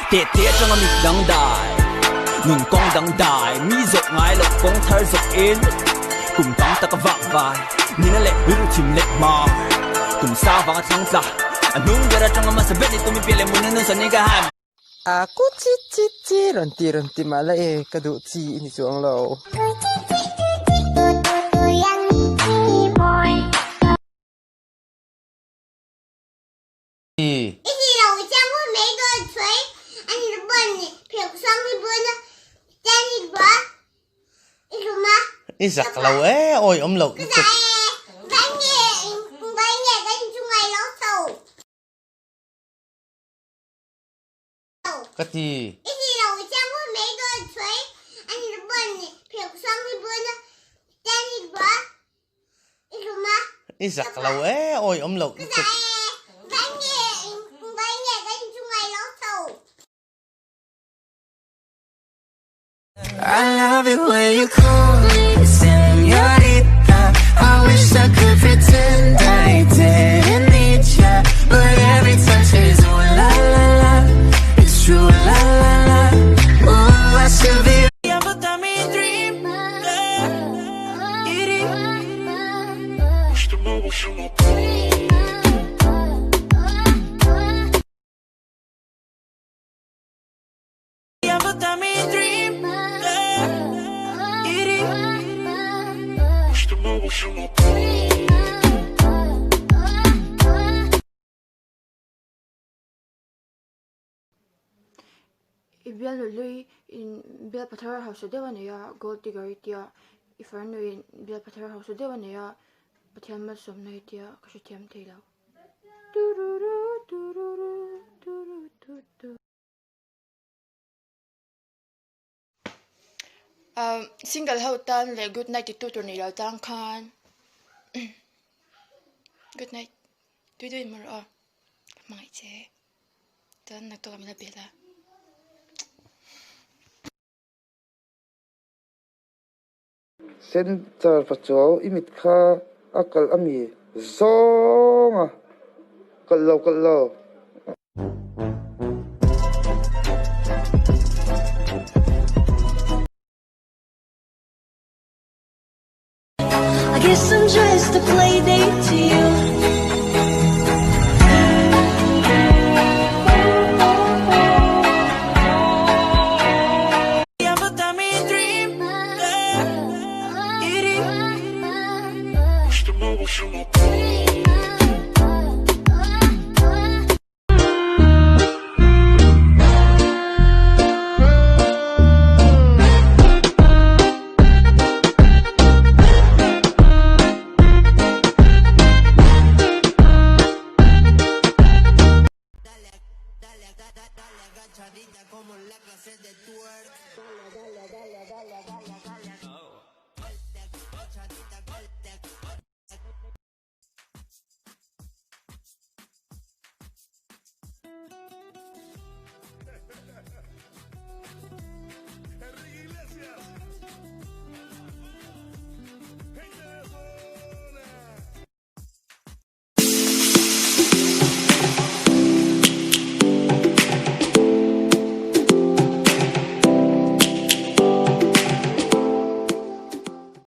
跌跌將我滅等大，門光等大，咪族嗌六公睇族 in， cùng當得個發快，你那力會甜力嘛，cùng sao vàng trắng giả，nung gara trong mà sabet itu mi pilih mun nun sanigahan. Aku cici renti malah kaduk ci ini suang lo. Đi giặc lâu ôi ông lộc cái gì đi giặc lâu ôi ông lộc I love it when you call me señorita. I wish I could pretend I didn't need ya, but every touch is ooh la la la. It's true la la la. Ooh, I should be. Yeah, but I'm in dream. Yeah, but I'm in dream. Ibial lui in bial pathar house devanaya gold digger itia ifarnu in bial pathar house devanaya pathiam som na itia kashathiam theilo single ho tan le good night tu tur ni lo tang khan good night tu du mar a mai che tan nak to kamila bela Center patrol imit kha akal ami zonga kallo I guess I'm just a play date to you. Yeah, but I'm in dream. It is.